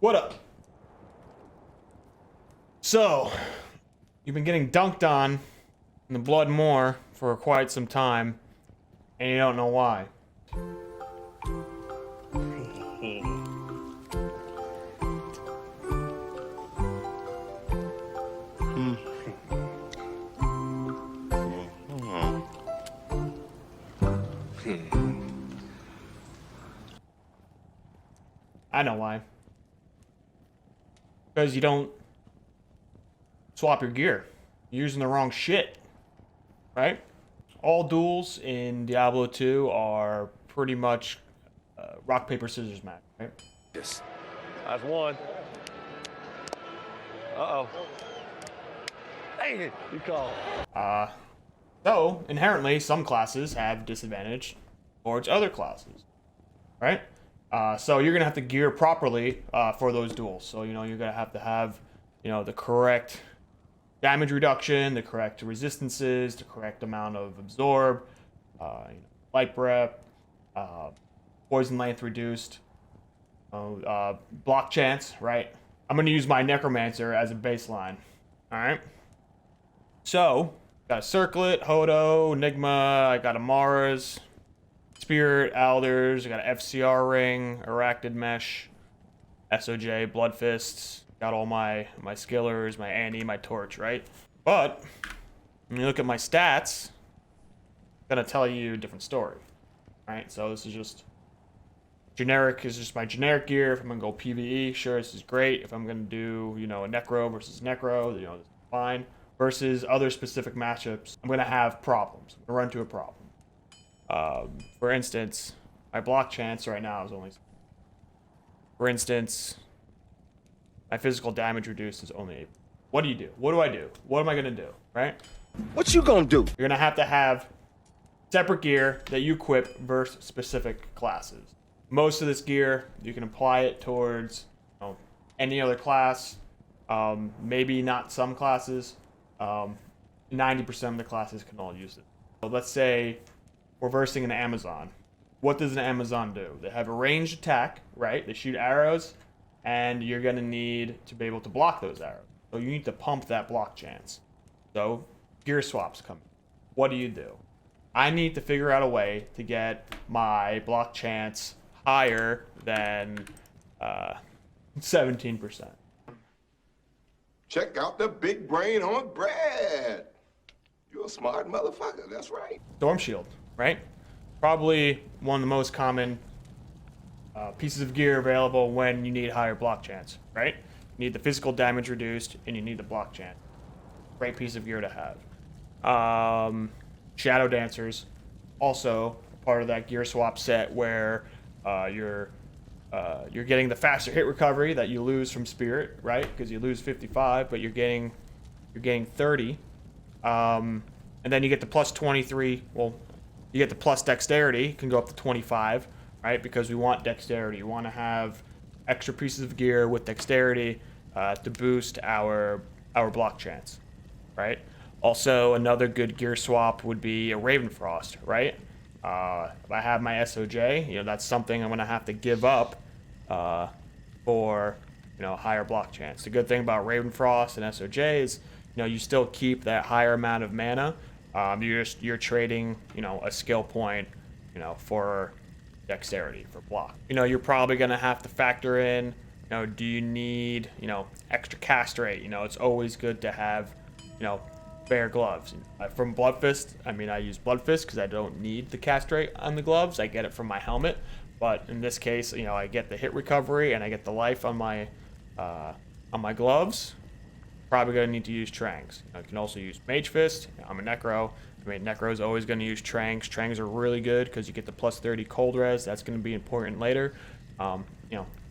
What up? So, you've been getting dunked on in the Blood Moor for quite some time, and you don't know why. I know why. Because you don't swap your gear. You're using the wrong shit. Right? All duels in Diablo 2 are pretty much rock, paper, scissors match, right? Yes. That's one. Uh-oh. Dang it, you call. So, inherently, some classes have disadvantage towards other classes, right? So you're gonna have to gear properly for those duels. So you're gonna have to have the correct damage reduction, the correct resistances, the correct amount of absorb, light breath, poison length reduced, block chance, right? I'm gonna use my necromancer as a baseline. All right. So got a circlet, Hodo, Enigma. I got Amara's. Spirit, Alders, I got an FCR ring, Arachnid Mesh, SOJ, Blood Fists, got all my skillers, my Annie, my Torch, right? But when you look at my stats, it's gonna tell you a different story, right? So this is just generic, is just my generic gear. If I'm gonna go PvE, sure, this is great. If I'm gonna do, a Necro versus Necro, this is fine. Versus other specific matchups, I'm gonna have problems. I'm gonna run into a problem. For instance, my block chance right now is only... For instance, my physical damage reduced is only 8. What do you do? What do I do? What am I gonna do, right? What you gonna do? You're gonna have to have separate gear that you equip versus specific classes. Most of this gear, you can apply it towards any other class. Maybe not some classes. 90% of the classes can all use it. So let's say we're versing an Amazon. What does an Amazon do? They have a ranged attack, right? They shoot arrows, and you're going to need to be able to block those arrows. So you need to pump that block chance. So gear swaps come in. What do? I need to figure out a way to get my block chance higher than 17%. Check out the big brain on Brad. You're a smart motherfucker, that's right. Storm Shield, right? Probably one of the most common pieces of gear available when you need higher block chance, right? You need the physical damage reduced, and you need the block chance. Great piece of gear to have. Shadow Dancers, also part of that gear swap set where you're getting the faster hit recovery that you lose from Spirit, right? Because you lose 55, but you're getting 30. And then you get the plus 23. Well, you get the plus dexterity. Can go up to 25, right? Because we want dexterity. You want to have extra pieces of gear with dexterity to boost our block chance, right? Also, another good gear swap would be a Ravenfrost, right? If I have my SOJ, that's something I'm gonna have to give up for higher block chance. The good thing about Ravenfrost and SOJ is you still keep that higher amount of mana. You're trading a skill point for dexterity for block. You're probably gonna have to factor in do you need extra cast rate. It's always good to have bare gloves. From Blood Fist, I use Blood Fist because I don't need the cast rate on the gloves. I get it from my helmet. But in this case, I get the hit recovery and I get the life on my gloves. Probably gonna need to use Trangs. You can also use Mage Fist. I'm a Necro. Necro's always gonna use Trangs. Trangs are really good because you get the plus 30 cold res. That's gonna be important later. And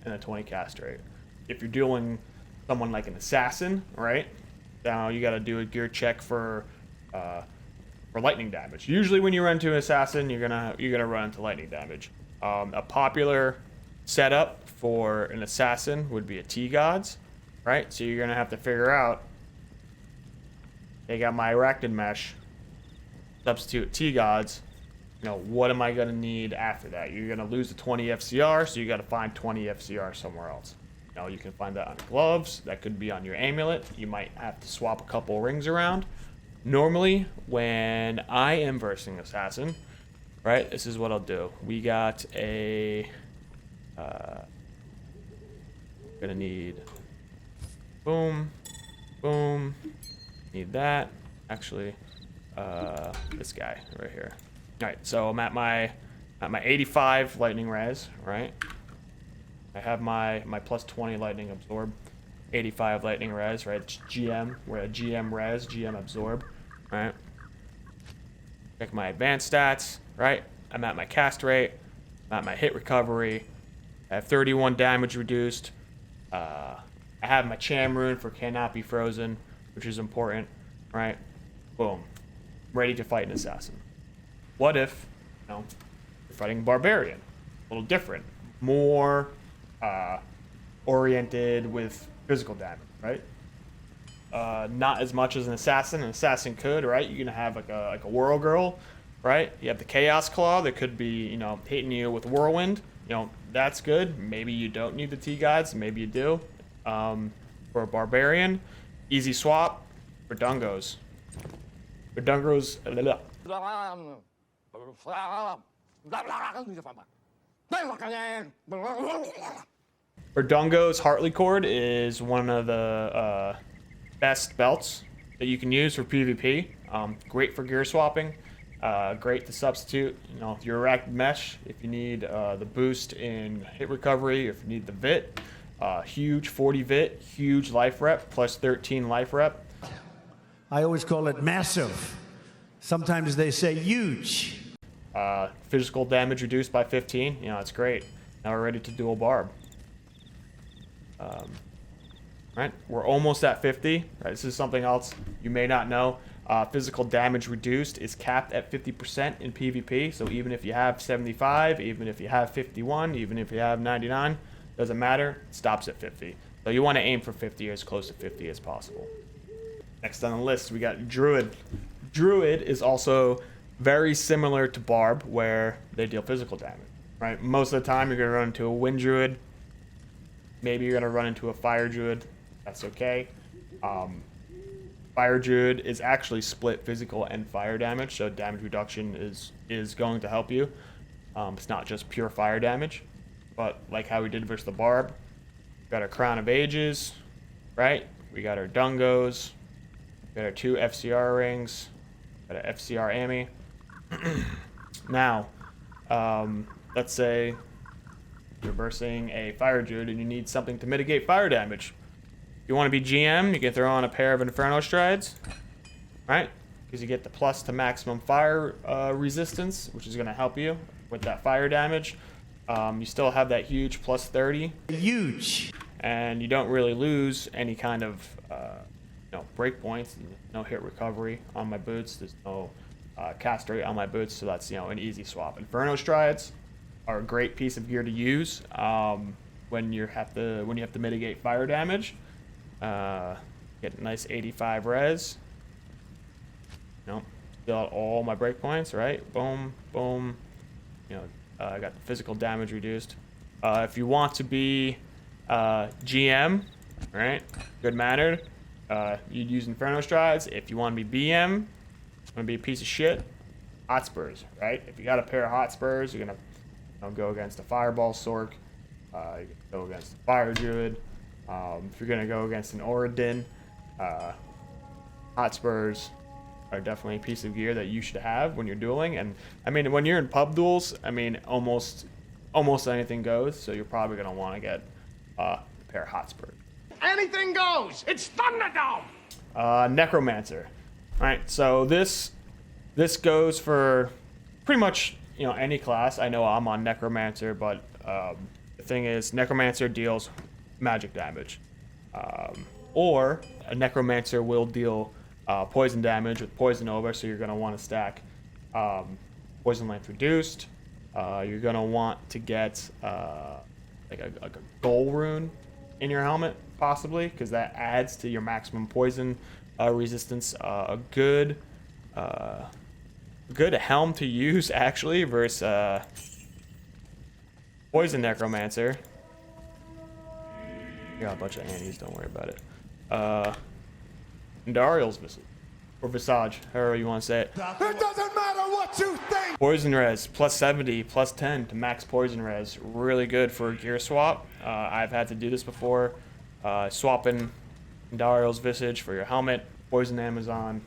a 20 cast rate. If you're doing someone like an assassin, right? Now you gotta do a gear check for lightning damage. Usually when you run into an assassin, you're gonna run into lightning damage. A popular setup for an assassin would be a T-Gods, right? So you're gonna have to figure out, I got my Arachnid Mesh, substitute T-Gods, what am I gonna need after that? You're gonna lose the 20 FCR, so you gotta find 20 FCR somewhere else. You can find that on gloves. That could be on your amulet. You might have to swap a couple rings around. Normally, when I am versing assassin, right, this is what I'll do. We got a gonna need boom, boom, need that. Actually, this guy right here. All right, so I'm at my 85 lightning res, right? I have my plus 20 lightning absorb, 85 lightning res, right? It's GM, we're at GM res, GM absorb, right? Check my advanced stats, right? I'm at my cast rate, I'm at my hit recovery, I have 31 damage reduced. I have my Cham rune for cannot be frozen, which is important, right? Boom. Ready to fight an assassin. What if, you're fighting a barbarian? A little different. More oriented with physical damage, right? Not as much as an assassin. An assassin could, right? You're gonna have like a whirl girl, right? You have the chaos claw that could be, hitting you with whirlwind. That's good. Maybe you don't need the T-guides. Maybe you do. For a barbarian, easy swap for dungos. For dungos. For dungos, Heartly Cord is one of the best belts that you can use for PvP. Great for gear swapping. Great to substitute, your racked mesh if you need the boost in hit recovery, if you need the vit. Huge 40 vit, huge life rep, plus 13 life rep. I always call it massive. Sometimes they say huge. Physical damage reduced by 15. It's great. Now we're ready to dual barb. Right, we're almost at 50. Right, this is something else you may not know. Physical damage reduced is capped at 50% in PvP. So even if you have 75, even if you have 51, even if you have 99, doesn't matter. It stops at 50. So you want to aim for 50 or as close to 50 as possible. Next on the list, we got Druid. Druid is also very similar to Barb, where they deal physical damage. Right, most of the time you're gonna run into a Wind Druid. Maybe you're gonna run into a Fire Druid. That's okay. Fire Druid is actually split physical and fire damage, so damage reduction is going to help you. It's not just pure fire damage, but like how we did versus the Barb, we got our Crown of Ages, right? We got our Dungos, we got our 2 FCR rings, got an FCR Ami. Now, let's say you're versing a Fire Druid and you need something to mitigate fire damage. If you want to be GM, you can throw on a pair of Inferno Strides, right? Because you get the plus to maximum fire resistance, which is going to help you with that fire damage. You still have that huge plus 30. Huge. And you don't really lose any kind of break points. No hit recovery on my boots. There's no cast rate on my boots, so that's an easy swap. Inferno Strides are a great piece of gear to use when you have to mitigate fire damage. Get a nice 85 res. Still at all my breakpoints, right? Boom, boom. I got the physical damage reduced. If you want to be GM, right? Good mannered. You'd use Inferno Strides. If you want to be BM, want to be a piece of shit, Hotspurs, right? If you got a pair of Hotspurs, you're gonna go against a Fireball Sork. You can go against the Fire Druid. If you're gonna go against an Oradin, Hotspurs are definitely a piece of gear that you should have when you're dueling. And I mean, when you're in pub duels, I mean, almost anything goes. So you're probably gonna want to get a pair of Hotspurs. Anything goes. It's Thunderdome. Necromancer. All right, so this goes for pretty much any class. I know I'm on Necromancer, but the thing is, Necromancer deals magic damage, or a Necromancer will deal poison damage with Poison Over, so you're going to want to stack Poison Length Reduced. You're going to want to get like a Goal Rune in your helmet, possibly, because that adds to your maximum poison resistance. A good helm to use, actually, versus Poison Necromancer got a bunch of annies, don't worry about it. Indariel's Visage. Or Visage, however you want to say it. It doesn't matter what you think! Poison res, plus 70, plus 10 to max poison res. Really good for a gear swap. I've had to do this before. Swapping Indariel's Visage for your helmet, poison Amazon,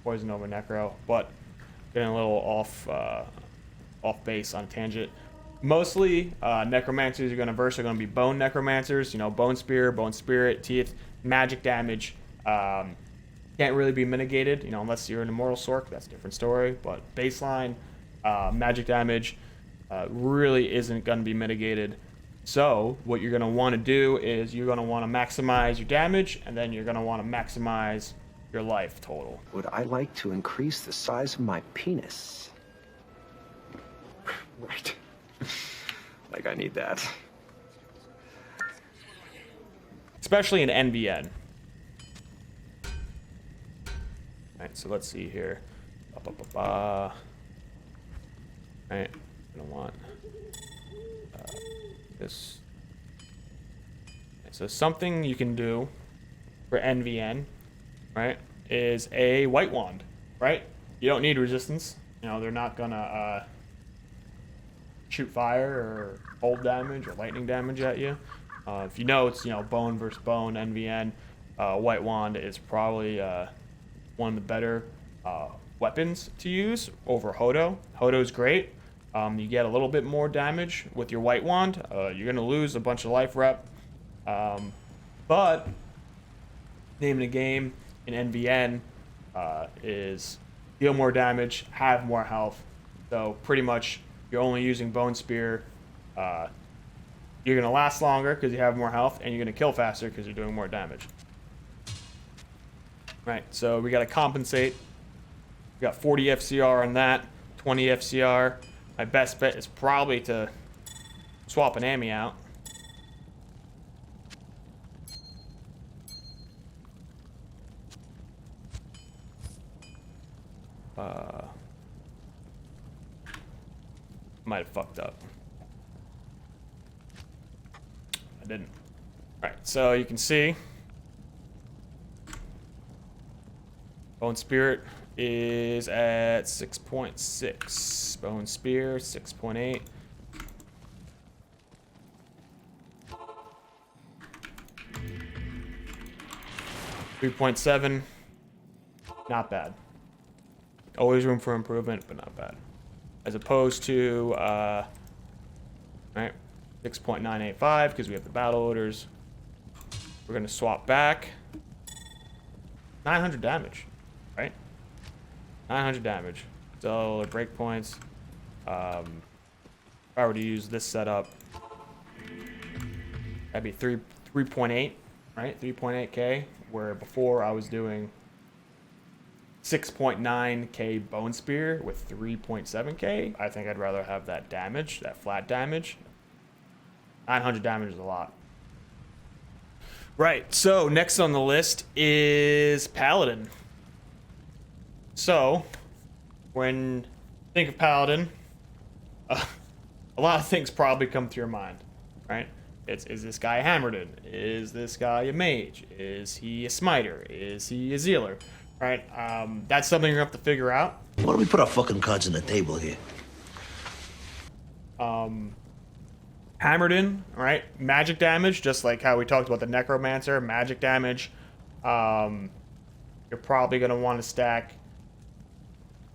poison over Necro, but getting a little off base on tangent. Mostly, necromancers you're going to verse are going to be bone necromancers. You know, bone spear, bone spirit, teeth, magic damage. Can't really be mitigated, you know, unless you're an immortal sorc. That's a different story. But baseline, magic damage really isn't going to be mitigated. So what you're going to want to do is you're going to want to maximize your damage, and then you're going to want to maximize your life total. Would I like to increase the size of my penis? Right. Like I need that. Especially in NVN. Alright, so let's see here. Alright, I don't want this. Okay, so something you can do for NVN, right, is a white wand, right? You don't need resistance. You know, they're not gonna shoot fire or cold damage or lightning damage at you. If you know it's, you know, bone versus bone NVN, white wand is probably one of the better weapons to use over Hodo. Hodo's great. You get a little bit more damage with your white wand. You're gonna lose a bunch of life rep, but name of the game in NVN is deal more damage, have more health. So pretty much you're only using bone spear. You're gonna last longer because you have more health, and you're gonna kill faster because you're doing more damage. Right, so we got to compensate. We got 40 FCR on that, 20 FCR. My best bet is probably to swap an Ami out. Might have fucked up. I didn't. All right, so you can see Bone Spirit is at 6.6. Bone Spear, 6.8. $3.7. Not bad. Always room for improvement, but not bad. As opposed to, right, 6.985, because we have the battle orders. We're going to swap back. 900 damage. Right? 900 damage. So breakpoints. If I were to use this setup, that'd be 3.8, right? 3.8k. Where before I was doing 6.9k bone spear with 3.7k. I think I'd rather have that damage, that flat damage. 900 damage is a lot. Right. So next on the list is Paladin. So, when you think of Paladin, a lot of things probably come to your mind, right? Is this guy a Hammerden? Is this guy a mage? Is he a smiter? Is he a zealer? Right? That's something you're going to have to figure out. Why don't we put our fucking cards on the table here? Hammerden, right? Magic damage, just like how we talked about the Necromancer. Magic damage. You're probably going to want to stack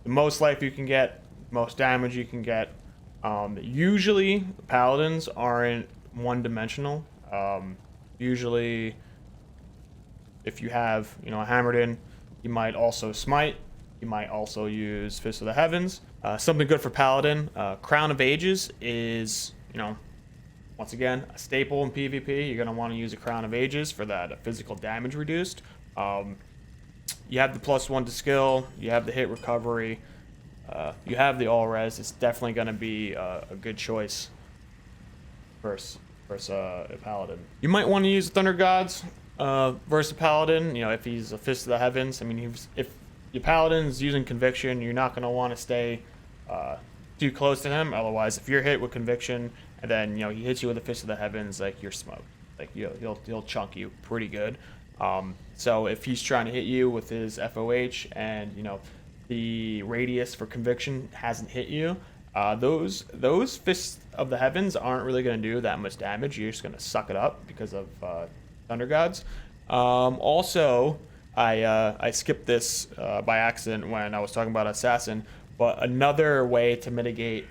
the most life you can get, most damage you can get. Usually, paladins aren't one-dimensional. Usually, if you have, you know, a Hammerden, you might also smite. You might also use Fist of the Heavens. Something good for paladin. Crown of Ages is, you know, once again, a staple in PvP. You're gonna want to use a Crown of Ages for that physical damage reduced. You have the +1 to skill, you have the hit recovery, you have the all res. It's definitely going to be a good choice versus a paladin. You might want to use Thunder Gods versus a paladin, you know, if he's a Fist of the Heavens. I mean, if your paladin's using Conviction, you're not going to want to stay too close to him. Otherwise, if you're hit with Conviction and then, you know, he hits you with a Fist of the Heavens, like, you're smoked. like he'll chunk you pretty good. So if he's trying to hit you with his FOH and the radius for conviction hasn't hit you, those fists of the heavens aren't really going to do that much damage. You're just going to suck it up because of Thunder Gods. Also, I skipped this by accident when I was talking about Assassin, but another way to mitigate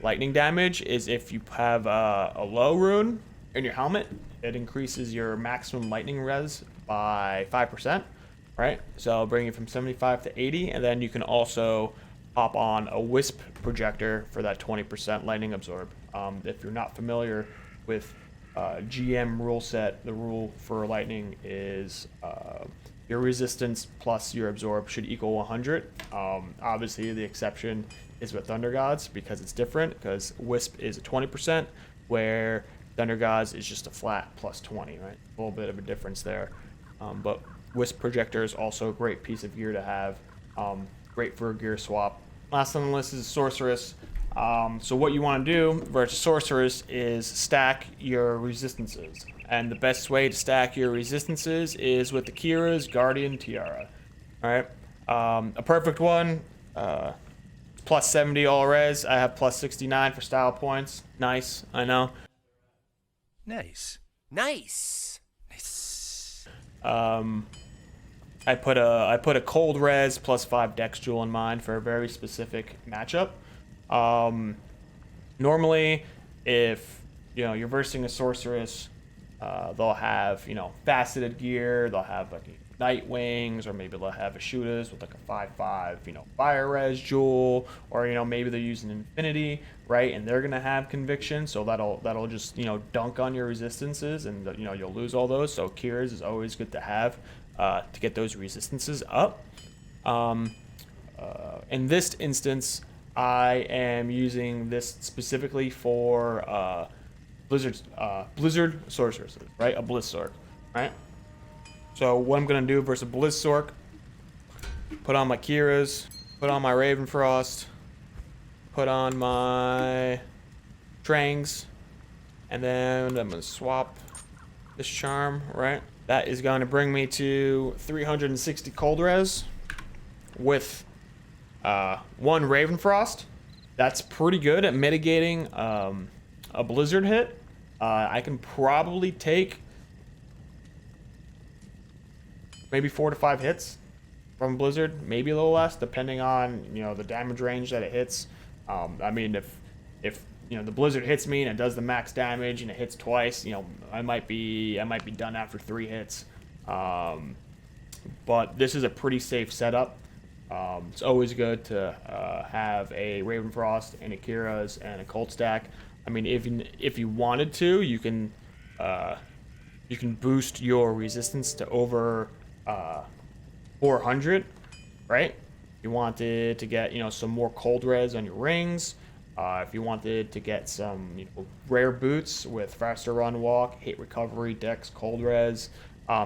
lightning damage is if you have a low rune in your helmet. It increases your maximum lightning res by 5%, right? So bring it from 75 to 80, and then you can also pop on a wisp projector for that 20% lightning absorb. If you're not familiar with GM rule set, the rule for lightning is your resistance plus your absorb should equal 100. Obviously, the exception is with Thunder Gods because it's different, because wisp is a 20%, where Thunder Gods is just a flat plus 20, right? A little bit of a difference there. But wisp projector is also a great piece of gear to have. Great for a gear swap. Last on the list is Sorceress. So what you want to do versus Sorceress is stack your resistances. And the best way to stack your resistances is with the Kira's Guardian Tiara. Alright? A perfect one, plus 70 all res. I have plus 69 for style points. Nice, I know. Nice. Nice. I put a cold res plus 5 dex jewel in mine for a very specific matchup. Normally, if you're versing a sorceress, they'll have faceted gear. They'll have like night wings, or maybe they'll have a shooters with like a 5/5 fire res jewel, or maybe they're using infinity, right? And they're gonna have conviction, so that'll just dunk on your resistances, and you'll lose all those. So Kira's is always good to have to get those resistances up. In this instance, I am using this specifically for Blizzard sorcerers, right? A Blizzsork, right? So what I'm gonna do versus a Blizzsork, put on my Kira's, put on my Ravenfrost, put on my Trangs, and then I'm gonna swap this charm, right? That is gonna bring me to 360 cold res with 1 Ravenfrost. That's pretty good at mitigating a Blizzard hit. I can probably take maybe 4 to 5 hits from Blizzard, maybe a little less, depending on the damage range that it hits. I mean, if the Blizzard hits me and it does the max damage and it hits twice, I might be done after 3 hits. But this is a pretty safe setup. It's always good to have a Ravenfrost and a Kira's and a Cold Stack. I mean, if you wanted to, you can boost your resistance to over 400, right? If you wanted to get some more cold res on your rings, if you wanted to get some rare boots with faster run walk, hit recovery, dex, cold res,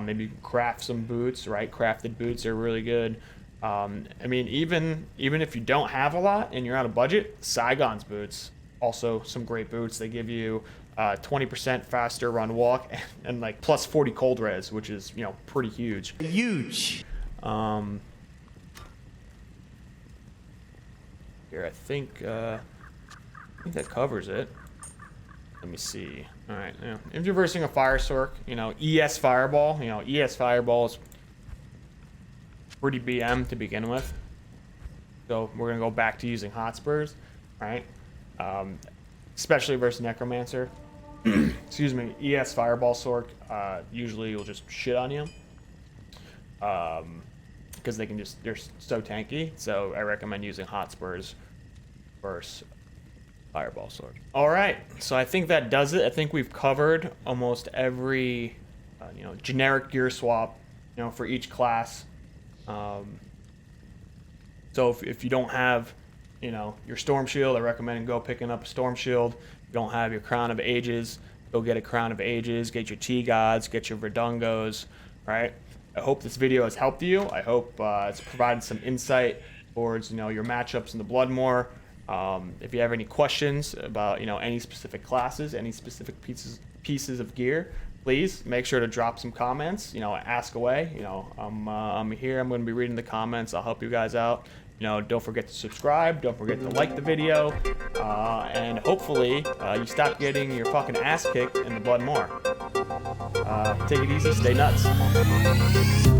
maybe you can craft some boots, right? Crafted boots are really good. I mean, even if you don't have a lot and you're out of budget, Saigon's boots, also some great boots. They give you 20% faster run walk and like plus 40 cold res, which is pretty huge. Huge. Here, I think that covers it. Let me see. All right, if you're versing a Fire Sork, ES Fireball, ES Fireball is pretty BM to begin with. So we're gonna go back to using Hotspurs, right? Especially versus Necromancer. Excuse me, ES Fireball Sork usually will just shit on you. Because they're so tanky. So I recommend using Hotspurs versus Fireball Sork. Alright, so I think that does it. I think we've covered almost every generic gear swap for each class. So if you don't have your Storm Shield, I recommend go picking up a Storm Shield. If you don't have your Crown of Ages, go get a Crown of Ages, get your T-Gods, get your Verdungos, right? I hope this video has helped you. I hope it's provided some insight towards your matchups in the Bloodmoor. If you have any questions about any specific classes, any specific pieces of gear, please make sure to drop some comments. You know, ask away. You know, I'm here. I'm going to be reading the comments. I'll help you guys out. You know, don't forget to subscribe. Don't forget to like the video. And hopefully you stop getting your fucking ass kicked in the blood more. Take it easy. Stay nuts.